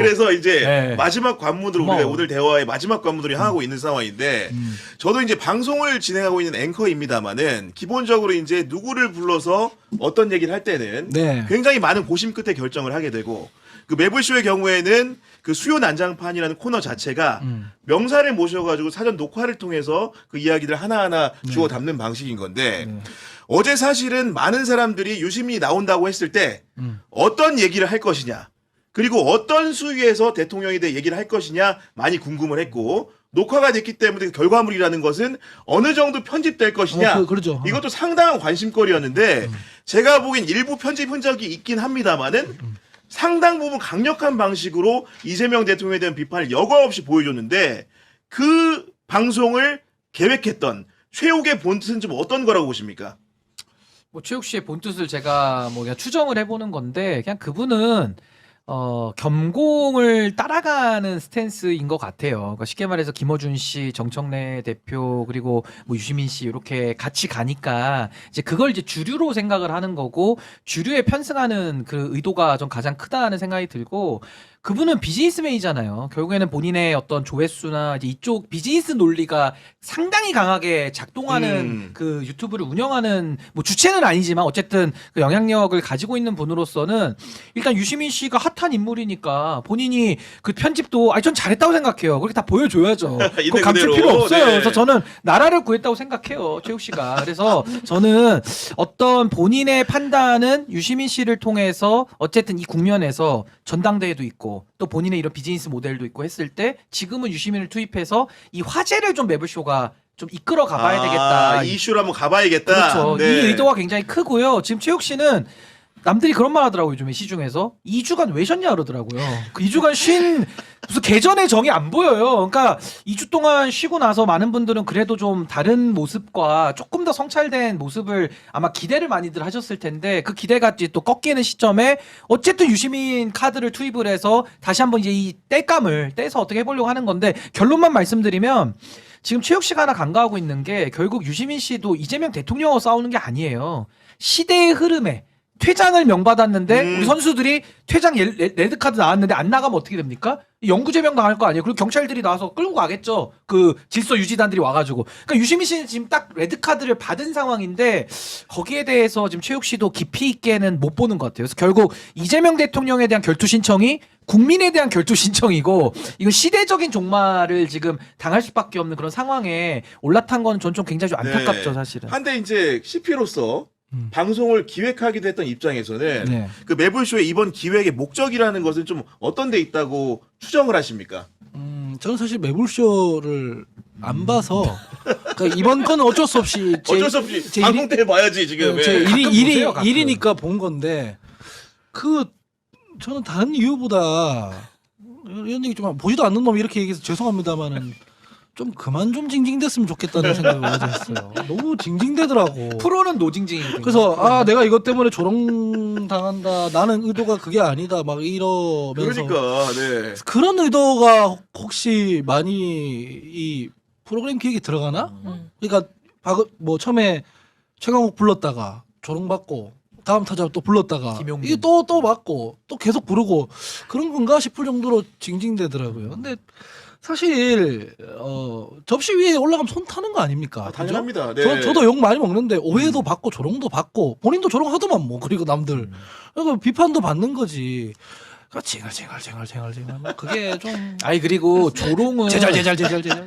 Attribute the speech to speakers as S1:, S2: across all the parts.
S1: 그래서 이제
S2: 네.
S1: 마지막 관문으로 우리가
S2: 고마워.
S1: 오늘 대화의 마지막 관문으로 향하고 있는 상황인데 저도 이제 방송을 진행하고 있는 앵커입니다만은 기본적으로 이제 누구를 불러서 어떤 얘기를 할 때는
S3: 네.
S1: 굉장히 많은 고심 끝에 결정을 하게 되고 그 매불쇼의 경우에는 그 수요 난장판이라는 코너 자체가 명사를 모셔가지고 사전 녹화를 통해서 그 이야기들 하나하나 주워 담는 방식인 건데 어제 사실은 많은 사람들이 유시민이 나온다고 했을 때 어떤 얘기를 할 것이냐 그리고 어떤 수위에서 대통령에 대해 얘기를 할 것이냐 많이 궁금을 했고 녹화가 됐기 때문에 결과물이라는 것은 어느 정도 편집될 것이냐
S3: 그렇죠.
S1: 이것도 상당한 관심거리였는데 제가 보기엔 일부 편집 흔적이 있긴 합니다만은 상당 부분 강력한 방식으로 이재명 대통령에 대한 비판을 여과 없이 보여줬는데 그 방송을 계획했던 최욱의 본뜻은 좀 어떤 거라고 보십니까?
S2: 뭐 최욱 씨의 본뜻을 제가 뭐 그냥 추정을 해보는 건데 그냥 그분은 겸공을 따라가는 스탠스인 것 같아요. 그러니까 쉽게 말해서 김어준 씨, 정청래 대표 그리고 뭐 유시민 씨 이렇게 같이 가니까 이제 그걸 이제 주류로 생각을 하는 거고 주류에 편승하는 그 의도가 좀 가장 크다는 생각이 들고 그분은 비즈니스맨이잖아요. 결국에는 본인의 어떤 조회수나 이제 이쪽 비즈니스 논리가 상당히 강하게 작동하는 그 유튜브를 운영하는 뭐 주체는 아니지만 어쨌든 그 영향력을 가지고 있는 분으로서는 일단 유시민 씨가 핫한 인물이니까 본인이 그 편집도 전 잘했다고 생각해요. 그렇게 다 보여줘야죠. 그거 감출
S1: 그대로.
S2: 필요 없어요.
S1: 네.
S2: 그래서 저는 나라를 구했다고 생각해요. 최욱 씨가. 그래서 저는 어떤 본인의 판단은 유시민 씨를 통해서 어쨌든 이 국면에서 전당대회도 있고 또 본인의 이런 비즈니스 모델도 있고 했을 때 지금은 유시민을 투입해서 이 화제를 좀 매불쇼가 좀 이끌어 가봐야 되겠다.
S1: 이슈로 한번 가봐야겠다.
S2: 그렇죠.
S1: 네.
S2: 이 의도가 굉장히 크고요. 지금 최욱 씨는 남들이 그런 말 하더라고요. 요즘에 시중에서 2주간 왜 쉬었냐 그러더라고요. 그 2주간 쉰 무슨 개전의 정이 안 보여요. 그러니까 2주 동안 쉬고 나서 많은 분들은 그래도 좀 다른 모습과 조금 더 성찰된 모습을 아마 기대를 많이들 하셨을 텐데 그 기대가 이제 또 꺾이는 시점에 어쨌든 유시민 카드를 투입을 해서 다시 한번 이제 이 땔감을 떼서 어떻게 해보려고 하는 건데 결론만 말씀드리면 지금 최욱 씨가 하나 간과하고 있는 게 결국 유시민 씨도 이재명 대통령하고 싸우는 게 아니에요. 시대의 흐름에 퇴장을 명받았는데 우리 선수들이 퇴장 레드카드 나왔는데 안 나가면 어떻게 됩니까? 영구제명 당할 거 아니에요. 그리고 경찰들이 나와서 끌고 가겠죠. 그 질서 유지단들이 와가지고. 그러니까 유시민 씨는 지금 딱 레드카드를 받은 상황인데 거기에 대해서 지금 최욱 씨도 깊이 있게는 못 보는 것 같아요. 그래서 결국 이재명 대통령에 대한 결투 신청이 국민에 대한 결투 신청이고 이건 시대적인 종말을 지금 당할 수밖에 없는 그런 상황에 올라탄 건 전 좀 굉장히 좀 안타깝죠, 사실은.
S1: 한데 이제 CP로서 방송을 기획하기도 했던 입장에서는
S2: 네.
S1: 그 매불쇼의 이번 기획의 목적이라는 것은 좀 어떤 데 있다고 추정을 하십니까?
S3: 저는 사실 매불쇼를 안 봐서 그러니까 이번 건은 어쩔 수 없이
S1: 어쩔 수 없이 방송 때 봐야지 지금.
S3: 제
S1: 예.
S2: 보세요, 가끔.
S3: 일이니까 본 건데 저는 다른 이유보다 이런 얘기 좀 보지도 않는 놈 이렇게 얘기해서 죄송합니다만은 좀 그만 좀 징징댔으면 좋겠다는 생각을 어제 했어요. 너무 징징대더라고.
S2: 프로는 노징징이거든요.
S3: 그래서 내가 이것 때문에 조롱 당한다. 나는 의도가 그게 아니다. 막 이러면서
S1: 그러니까 네.
S3: 그런 의도가 혹시 많이 이 프로그램 기획에 들어가나? 그러니까 뭐 처음에 최강욱 불렀다가 조롱받고 다음 타자 또 불렀다가
S2: 김용민.
S3: 이게 또 맞고 또 계속 부르고 그런 건가 싶을 정도로 징징대더라고요. 근데 사실 접시 위에 올라가면 손 타는 거 아닙니까? 그죠?
S1: 당연합니다. 네.
S3: 저도 욕 많이 먹는데 오해도 받고 조롱도 받고 본인도 조롱하더만 뭐 그리고 남들 그리고 비판도 받는 거지. 그러니까 쟁얼쟁얼 뭐 그게 좀
S2: 아니 그리고 조롱은
S3: 제잘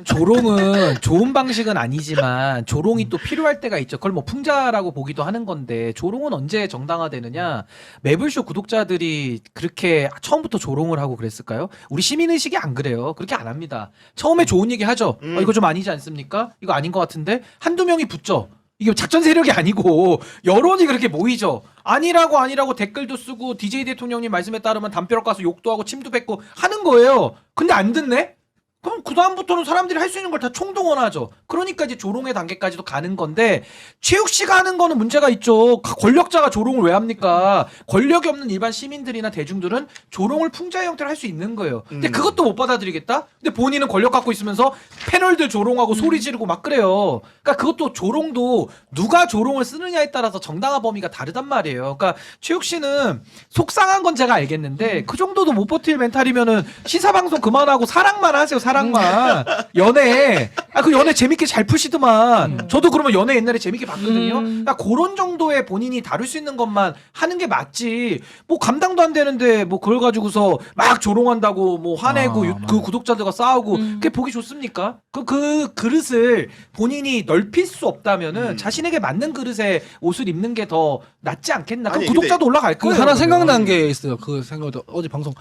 S2: 조롱은 좋은 방식은 아니지만 조롱이 또 필요할 때가 있죠. 그걸 뭐 풍자라고 보기도 하는 건데 조롱은 언제 정당화되느냐? 매불쇼 구독자들이 그렇게 처음부터 조롱을 하고 그랬을까요? 우리 시민의식이 안 그래요. 그렇게 안 합니다. 처음에 좋은 얘기 하죠. 이거 좀 아니지 않습니까? 이거 아닌 것 같은데 한두 명이 붙죠. 이게 작전 세력이 아니고 여론이 그렇게 모이죠. 아니라고 댓글도 쓰고 DJ 대통령님 말씀에 따르면 담벼락 가서 욕도 하고 침도 뱉고 하는 거예요. 근데 안 듣네? 그럼 그 다음부터는 사람들이 할 수 있는 걸 다 총동원하죠. 그러니까 이제 조롱의 단계까지도 가는 건데 최욱 씨가 하는 거는 문제가 있죠. 권력자가 조롱을 왜 합니까? 권력이 없는 일반 시민들이나 대중들은 조롱을 풍자의 형태로 할 수 있는 거예요. 근데 그것도 못 받아들이겠다? 근데 본인은 권력 갖고 있으면서 패널들 조롱하고 소리 지르고 막 그래요. 그러니까 그것도 조롱도 누가 조롱을 쓰느냐에 따라서 정당화 범위가 다르단 말이에요. 그러니까 최욱 씨는 속상한 건 제가 알겠는데 그 정도도 못 버틸 멘탈이면은 시사방송 그만하고 사랑만 하세요. 사랑만. 연애. 그 연애 재밌게 잘 푸시더만. 저도 그러면 연애 옛날에 재밌게 봤거든요. 그러니까 그런 정도의 본인이 다룰 수 있는 것만 하는 게 맞지. 뭐 감당도 안 되는데 뭐 그걸 가지고서 막 조롱한다고 뭐 화내고 그 구독자들과 싸우고 그게 보기 좋습니까? 그 그릇을 본인이 넓힐 수 없다면은 자신에게 맞는 그릇의 옷을 입는 게 더 낫지 않겠나? 그럼
S1: 아니,
S2: 구독자도 올라갈
S3: 그
S2: 거예요.
S3: 하나
S2: 그러면.
S3: 생각난 게 있어요. 그 생각도 어제 방송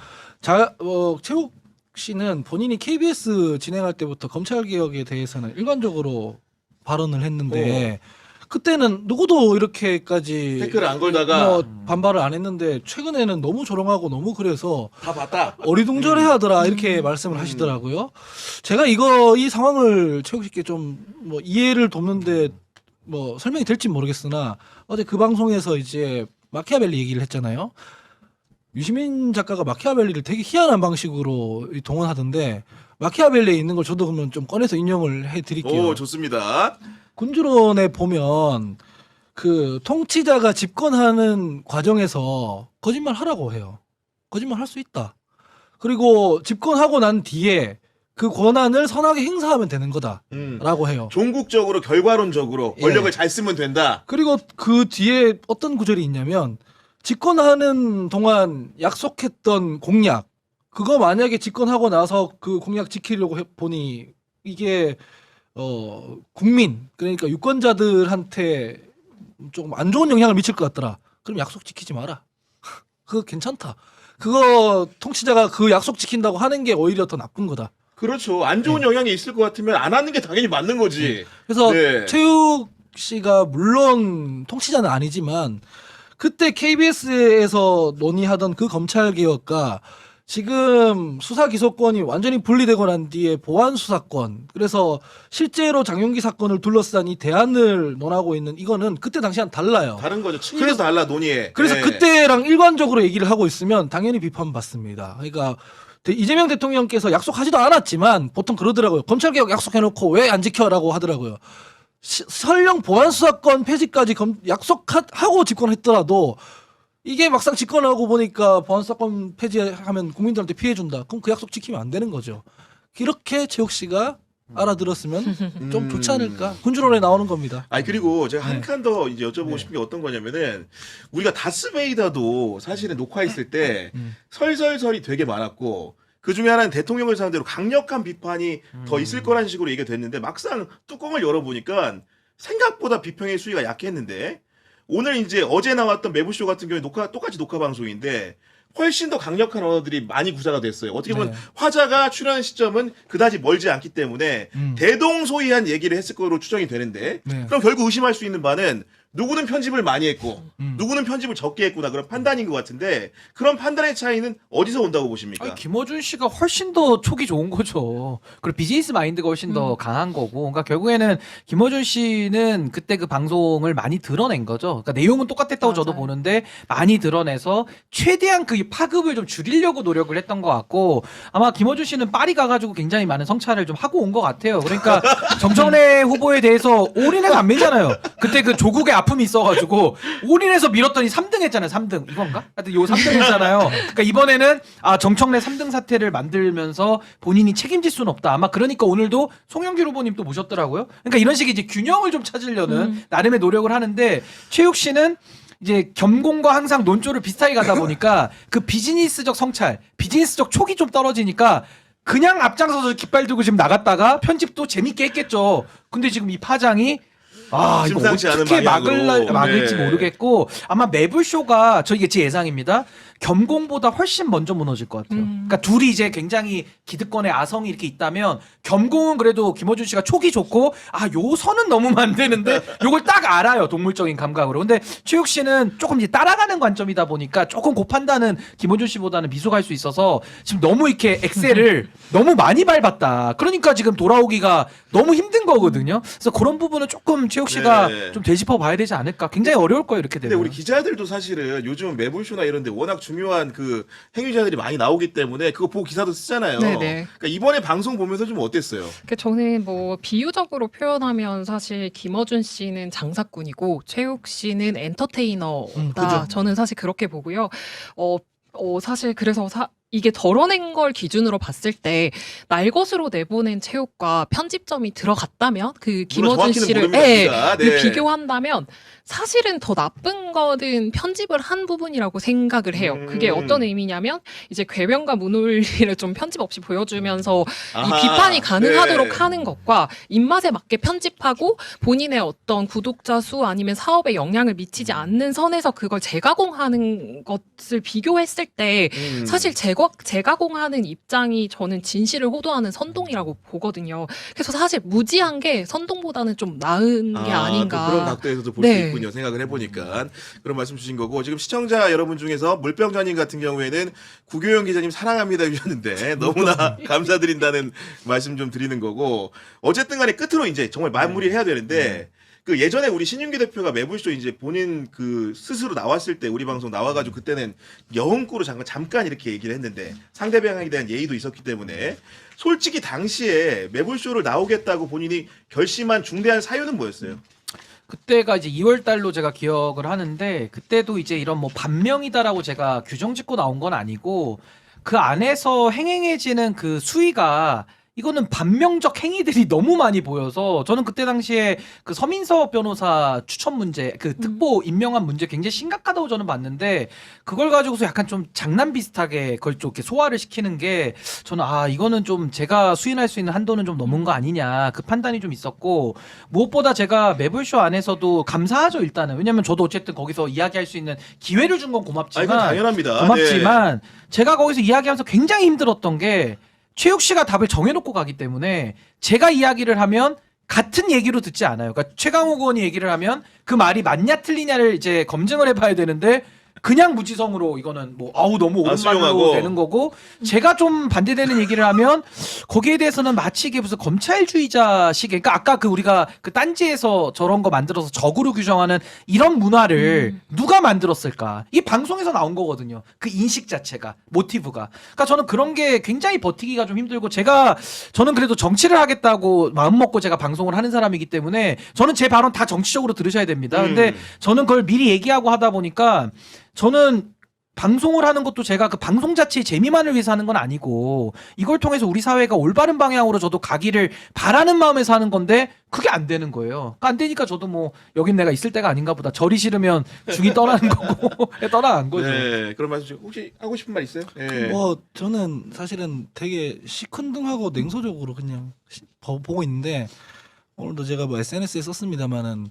S3: 최욱 씨는 본인이 KBS 진행할 때부터 검찰 개혁에 대해서는 일관적으로 발언을 했는데 그때는 누구도 이렇게까지
S1: 댓글 안 걸다가
S3: 뭐 반발을 안 했는데 최근에는 너무 조롱하고 너무 그래서
S1: 다 봤다.
S3: 어리둥절해하더라 이렇게 말씀을 하시더라고요. 제가 이 상황을 최욱 씨께 좀 뭐 이해를 돕는데 뭐 설명이 될지 모르겠으나 어제 그 방송에서 이제 마키아벨리 얘기를 했잖아요. 유시민 작가가 마키아벨리를 되게 희한한 방식으로 동원하던데 마키아벨리에 있는 걸 저도 그러면 좀 꺼내서 인용을 해드릴게요.
S1: 오, 좋습니다.
S3: 군주론에 보면 그 통치자가 집권하는 과정에서 거짓말 하라고 해요. 거짓말 할 수 있다. 그리고 집권하고 난 뒤에 그 권한을 선하게 행사하면 되는 거다라고 해요.
S1: 종국적으로 결과론적으로
S3: 예.
S1: 권력을 잘 쓰면 된다.
S3: 그리고 그 뒤에 어떤 구절이 있냐면 집권하는 동안 약속했던 공약 그거 만약에 집권하고 나서 그 공약 지키려고 보니 이게 국민 그러니까 유권자들한테 조금 안 좋은 영향을 미칠 것 같더라. 그럼 약속 지키지 마라. 그거 괜찮다. 그거 통치자가 그 약속 지킨다고 하는 게 오히려 더 나쁜 거다.
S1: 그렇죠. 안 좋은 영향이 있을 것 같으면 안 하는 게 당연히 맞는 거지.
S3: 그래서
S1: 네.
S3: 최욱 씨가 물론 통치자는 아니지만 그때 KBS에서 논의하던 그 검찰 개혁과 지금 수사 기소권이 완전히 분리되고 난 뒤에 보안 수사권 그래서 실제로 장용기 사건을 둘러싼 이 대안을 논하고 있는 이거는 그때 당시랑 달라요.
S1: 다른 거죠. 측면에서 달라 논의에.
S3: 그래서
S1: 네.
S3: 그때랑 일관적으로 얘기를 하고 있으면 당연히 비판받습니다. 그러니까 이재명 대통령께서 약속하지도 않았지만 보통 그러더라고요. 검찰개혁 약속해놓고 왜 안 지켜라고 하더라고요. 설령 보안수사권 폐지까지 약속하고 집권했더라도 이게 막상 집권하고 보니까 보안수사권 폐지하면 국민들한테 피해준다. 그럼 그 약속 지키면 안 되는 거죠. 이렇게 최욱 씨가 알아들었으면 좀 좋지 않을까. 군주론에 나오는 겁니다.
S1: 아니 그리고 제가 한 칸 더 이제 여쭤보고 싶은 게 어떤 거냐면은 우리가 다스베이더도 사실은 녹화했을 때 설설설이 되게 많았고 그 중에 하나는 대통령을 상대로 강력한 비판이 더 있을 거라는 식으로 얘기가 됐는데 막상 뚜껑을 열어보니까 생각보다 비평의 수위가 약했는데 오늘 이제 어제 나왔던 매부쇼 같은 경우에 똑같이 녹화 방송인데 훨씬 더 강력한 언어들이 많이 구사가 됐어요. 어떻게 보면
S3: 네.
S1: 화자가 출연한 시점은 그다지 멀지 않기 때문에 대동소이한 얘기를 했을 거로 추정이 되는데
S3: 네.
S1: 그럼 결국 의심할 수 있는 바는 누구는 편집을 많이 했고 누구는 편집을 적게 했구나 그런 판단인 것 같은데 그런 판단의 차이는 어디서 온다고 보십니까?
S2: 아니, 김어준 씨가 훨씬 더 촉이 좋은 거죠. 그리고 비즈니스 마인드가 훨씬 더 강한 거고. 그러니까 결국에는 김어준 씨는 그때 그 방송을 많이 드러낸 거죠. 그러니까 내용은 똑같았다고 저도
S4: 맞아요.
S2: 보는데 많이 드러내서 최대한 그 파급을 좀 줄이려고 노력을 했던 것 같고 아마 김어준 씨는 파리 가가지고 굉장히 많은 성찰을 좀 하고 온 것 같아요. 그러니까 정청래 후보에 대해서 올인해서 안 밀잖아요. 그때 그 조국의 아픔이 있어가지고 올인해서 밀었더니 3등 했잖아요. 3등 이건가? 하여튼 요 3등 했잖아요. 그러니까 이번에는 정청래 3등 사태를 만들면서 본인이 책임질 수는 없다. 아마 그러니까 오늘도 송영길 후보님 또 모셨더라고요. 그러니까 이런 식의 이제 균형을 좀 찾으려는 나름의 노력을 하는데 최욱 씨는 이제 겸공과 항상 논조를 비슷하게 가다 보니까 그 비즈니스적 성찰, 비즈니스적 촉이 좀 떨어지니까 그냥 앞장서서 깃발 들고 지금 나갔다가 편집도 재밌게 했겠죠. 근데 지금 이 파장이 이거
S1: 심상치 않은
S2: 어떻게
S1: 방향으로.
S2: 막을지
S1: 네.
S2: 모르겠고 아마 매불쇼가 이게 제 예상입니다. 겸공보다 훨씬 먼저 무너질 것 같아요. 그러니까 둘이 이제 굉장히 기득권의 아성이 이렇게 있다면 겸공은 그래도 김어준 씨가 촉이 좋고 요 선은 넘으면 안 되는데 요걸 딱 알아요. 동물적인 감각으로. 근데 최욱 씨는 조금 이제 따라가는 관점이다 보니까 조금 그 판단은 김어준 씨보다는 미숙할 수 있어서 지금 너무 이렇게 엑셀을 너무 많이 밟았다. 그러니까 지금 돌아오기가 너무 힘든 거거든요. 그래서 그런 부분은 조금 최욱 씨가
S1: 네.
S2: 좀 되짚어 봐야 되지 않을까. 굉장히 어려울 거예요. 이렇게
S1: 근데
S2: 되면.
S1: 우리 기자들도 사실은 요즘 매불쇼나 이런 데 워낙 중요한 그 행위자들이 많이 나오기 때문에 그거 보고 기사도 쓰잖아요.
S4: 네네.
S1: 그러니까 이번에 방송 보면서 좀 어땠어요?
S4: 저는 뭐 비유적으로 표현하면 사실 김어준 씨는 장사꾼이고 최욱 씨는 엔터테이너다.
S3: 그죠.
S4: 저는 사실 그렇게 보고요. 사실 그래서 이게 덜어낸 걸 기준으로 봤을 때 날것으로 내보낸 최욱과 편집점이 들어갔다면 그 김어준
S1: 정확히는
S4: 씨를
S1: 모릅니다. 네.
S4: 비교한다면 사실은 더 나쁜 거는 편집을 한 부분이라고 생각을 해요. 그게 어떤 의미냐면 이제 궤변과 문논리를 좀 편집 없이 보여주면서 이 비판이 가능하도록
S1: 네.
S4: 하는 것과 입맛에 맞게 편집하고 본인의 어떤 구독자 수 아니면 사업에 영향을 미치지 않는 선에서 그걸 재가공하는 것을 비교했을 때 사실 재가공하는 입장이 저는 진실을 호도하는 선동이라고 보거든요. 그래서 사실 무지한 게 선동보다는 좀 나은 게 아닌가.
S1: 또 그런 각도에서도 볼 수
S4: 네.
S1: 있군요. 생각을 해보니까 그런 말씀 주신 거고 지금 시청자 여러분 중에서 물병자님 같은 경우에는 구교영 기자님 사랑합니다 주셨는데 너무나 감사드린다는 말씀 좀 드리는 거고 어쨌든간에 끝으로 이제 정말 마무리해야 되는데. 그 예전에 우리 신윤기 대표가 매불쇼 이제 본인 그 스스로 나왔을 때 우리 방송 나와가지고 그때는 여흥꾸로 잠깐 이렇게 얘기를 했는데 상대방에 대한 예의도 있었기 때문에 솔직히 당시에 매불쇼를 나오겠다고 본인이 결심한 중대한 사유는 뭐였어요?
S2: 그때가 이제 2월 달로 제가 기억을 하는데 그때도 이제 이런 뭐 반명이다라고 제가 규정 짓고 나온 건 아니고 그 안에서 행행해지는 그 수위가 이거는 반명적 행위들이 너무 많이 보여서 저는 그때 당시에 그 서민석 변호사 추천 문제 그 특보 임명한 문제 굉장히 심각하다고 저는 봤는데 그걸 가지고서 약간 좀 장난 비슷하게 그걸 좀 이렇게 소화를 시키는 게 저는 이거는 좀 제가 수인할 수 있는 한도는 좀 넘은 거 아니냐 그 판단이 좀 있었고 무엇보다 제가 매불쇼 안에서도 감사하죠 일단은 왜냐면 저도 어쨌든 거기서 이야기할 수 있는 기회를 준 건 고맙지만
S1: 이건 당연합니다.
S2: 고맙지만 제가 거기서 이야기하면서 굉장히 힘들었던 게 최욱 씨가 답을 정해놓고 가기 때문에 제가 이야기를 하면 같은 얘기로 듣지 않아요. 그러니까 최강욱 의원이 얘기를 하면 그 말이 맞냐 틀리냐를 이제 검증을 해봐야 되는데 그냥 무지성으로 이거는 뭐 너무 옳은 말로
S1: 수용하고.
S2: 되는 거고 제가 좀 반대되는 얘기를 하면 거기에 대해서는 마치 이게 무슨 검찰주의자식 그러니까 아까 그 우리가 그 딴지에서 저런 거 만들어서 적으로 규정하는 이런 문화를 누가 만들었을까? 이 방송에서 나온 거거든요. 그 인식 자체가 모티브가. 그러니까 저는 그런 게 굉장히 버티기가 좀 힘들고 저는 그래도 정치를 하겠다고 마음 먹고 제가 방송을 하는 사람이기 때문에 저는 제 발언 다 정치적으로 들으셔야 됩니다. 근데 저는 그걸 미리 얘기하고 하다 보니까 저는 방송을 하는 것도 제가 그 방송 자체의 재미만을 위해서 하는 건 아니고 이걸 통해서 우리 사회가 올바른 방향으로 저도 가기를 바라는 마음에서 하는 건데 그게 안 되는 거예요. 그러니까 안 되니까 저도 뭐 여긴 내가 있을 때가 아닌가 보다. 절이 싫으면 중이 떠나는 거고 떠나간 거죠.
S1: 네, 그런 말씀 혹시 하고 싶은 말 있어요? 네.
S3: 뭐 저는 사실은 되게 시큰둥하고 냉소적으로 그냥 보고 있는데 오늘도 제가 뭐 SNS에 썼습니다마는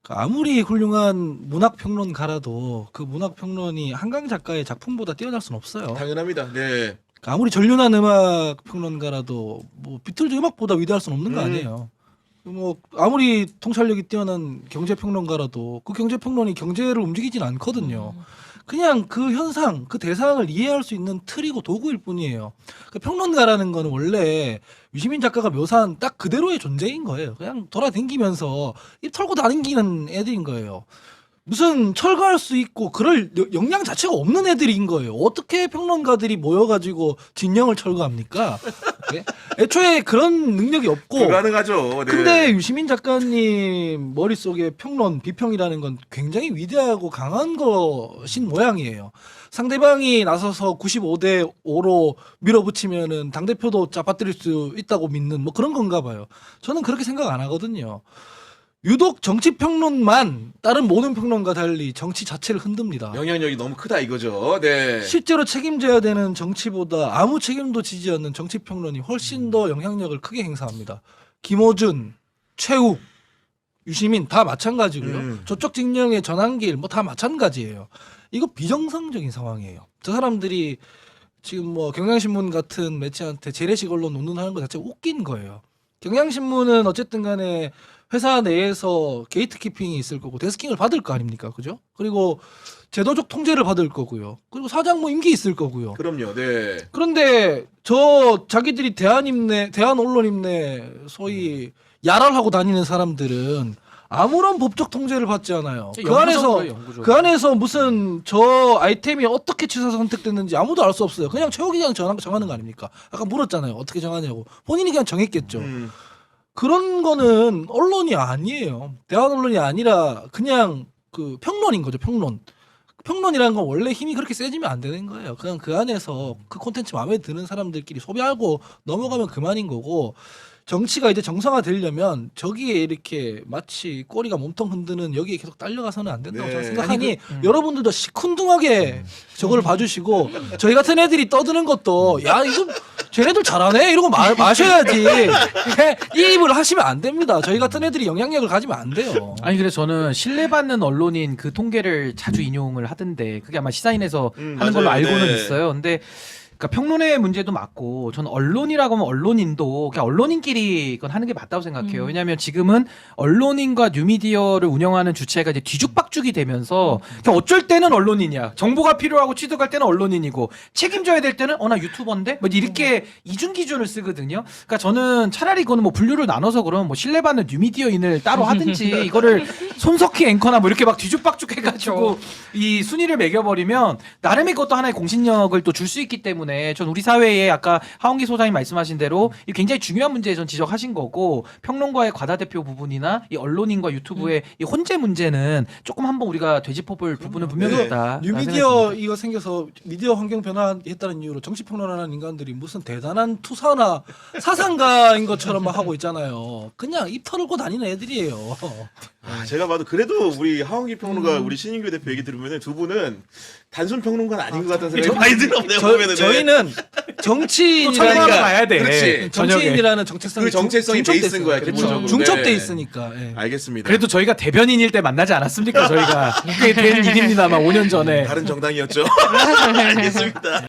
S3: 아무리 훌륭한 문학 평론가라도 그 문학 평론이 한강 작가의 작품보다 뛰어날 수는 없어요.
S1: 당연합니다. 네.
S3: 아무리 전륜한 음악 평론가라도 뭐 비틀즈 음악보다 위대할 수는 없는 거 아니에요. 뭐 아무리 통찰력이 뛰어난 경제 평론가라도 그 경제 평론이 경제를 움직이진 않거든요. 그냥 그 현상, 그 대상을 이해할 수 있는 틀이고 도구일 뿐이에요. 그 평론가라는 거는 원래 유시민 작가가 묘사한 딱 그대로의 존재인 거예요. 그냥 돌아다니면서 입 털고 다니는 애들인 거예요. 무슨 철거할 수 있고 그럴 역량 자체가 없는 애들인 거예요. 어떻게 평론가들이 모여가지고 진영을 철거합니까? 네? 애초에 그런 능력이 없고
S1: 불가능하죠. 네.
S3: 근데 유시민 작가님 머릿속에 평론, 비평이라는 건 굉장히 위대하고 강한 것인 모양이에요. 상대방이 나서서 95대 5로 밀어붙이면은 당대표도 짜빠뜨릴 수 있다고 믿는 뭐 그런 건가 봐요. 저는 그렇게 생각 안 하거든요. 유독 정치 평론만 다른 모든 평론과 달리 정치 자체를 흔듭니다.
S1: 영향력이 너무 크다 이거죠. 네.
S3: 실제로 책임져야 되는 정치보다 아무 책임도 지지 않는 정치 평론이 훨씬 더 영향력을 크게 행사합니다. 김어준, 최욱, 유시민 다 마찬가지고요. 저쪽 진영의 전환길 뭐 다 마찬가지예요. 이거 비정상적인 상황이에요. 저 사람들이 지금 뭐 경향신문 같은 매체한테 재래식 언론 운운하는 것 자체가 웃긴 거예요. 경향신문은 어쨌든 간에 회사 내에서 게이트키핑이 있을 거고 데스킹을 받을 거 아닙니까? 그죠? 그리고 제도적 통제를 받을 거고요. 그리고 사장 뭐 임기 있을 거고요.
S1: 그럼요. 네.
S3: 그런데 자기들이 대한 언론임내 소위 야랄 하고 다니는 사람들은 아무런 법적 통제를 받지 않아요. 그 안에서 무슨 저 아이템이 어떻게 취사서 선택됐는지 아무도 알 수 없어요. 그냥 최호 기자는 정하는 거 아닙니까? 아까 물었잖아요. 어떻게 정하냐고. 본인이 그냥 정했겠죠. 그런 거는 언론이 아니에요. 대한 언론이 아니라 그냥 그 평론인 거죠. 평론이라는 건 원래 힘이 그렇게 세지면 안 되는 거예요. 그냥 그 안에서 그 콘텐츠 마음에 드는 사람들끼리 소비하고 넘어가면 그만인 거고, 정치가 이제 정상화되려면 저기에 이렇게 마치 꼬리가 몸통 흔드는 여기에 계속 딸려가서는 안 된다고
S1: 네.
S3: 저는 생각하니 여러분들도 시큰둥하게 저걸 봐주시고, 저희 같은 애들이 떠드는 것도 야 이거 쟤네들 잘하네 이러고 마셔야지 이입을 하시면 안 됩니다. 저희 같은 애들이 영향력을 가지면 안 돼요.
S2: 아니 그래서 저는 신뢰받는 언론인 그 통계를 자주 인용을 하던데 그게 아마 시사인에서 하는 걸로
S1: 맞아요.
S2: 알고는
S1: 네.
S2: 있어요. 근데 그러니까 평론의 문제도 맞고 저는 언론이라고 하면 언론인도 그냥 언론인끼리 이건 하는 게 맞다고 생각해요. 왜냐하면 지금은 언론인과 뉴미디어를 운영하는 주체가 이제 뒤죽박죽이 되면서 그냥 어쩔 때는 언론인이야. 정보가 필요하고 취득할 때는 언론인이고 책임져야 될 때는 나 유튜버인데 뭐 이렇게 이중 기준을 쓰거든요. 그러니까 저는 차라리 이거는 뭐 분류를 나눠서 그러면 뭐 신뢰받는 뉴미디어인을 따로 하든지 이거를 손석희 앵커나 뭐 이렇게 막 뒤죽박죽 해가지고 이 순위를 매겨버리면 나름의 것도 하나의 공신력을 또 줄 수 있기 때문에 전 우리 사회에 아까 하원기 소장님 말씀하신 대로 이 굉장히 중요한 문제 전 지적하신 거고, 평론가의 과다대표 부분이나 이 언론인과 유튜브의 이 혼재 문제는 조금 한번 우리가 되짚어볼 부분은 분명히
S1: 네.
S2: 있다.
S3: 뉴미디어 이거 생겨서 미디어 환경 변화했다는 이유로 정치평론하는 인간들이 무슨 대단한 투사나 사상가인 것처럼 막 하고 있잖아요. 그냥 입 털고 다니는 애들이에요.
S1: 제가 봐도 그래도 우리 하원기 평론가 우리 신인규 대표 얘기 들으면 두 분은 단순 평론가는 아닌 것 같다는 생각이 많이 들어요. 보면은.
S3: 저희는 정치인이라는
S2: 청와대 가야 돼.
S1: 그렇지.
S3: 정치인이라는 정체성이
S1: 그 정체성이
S3: 중첩돼
S1: 베이스인 거야,
S3: 있어요.
S1: 기본적으로.
S3: 중첩돼
S1: 네.
S3: 있으니까. 예.
S1: 알겠습니다.
S2: 그래도 저희가 대변인일 때 만나지 않았습니까? 저희가 그게 된 일입니다만 5년 전에.
S1: 다른 정당이었죠. 알겠습니다.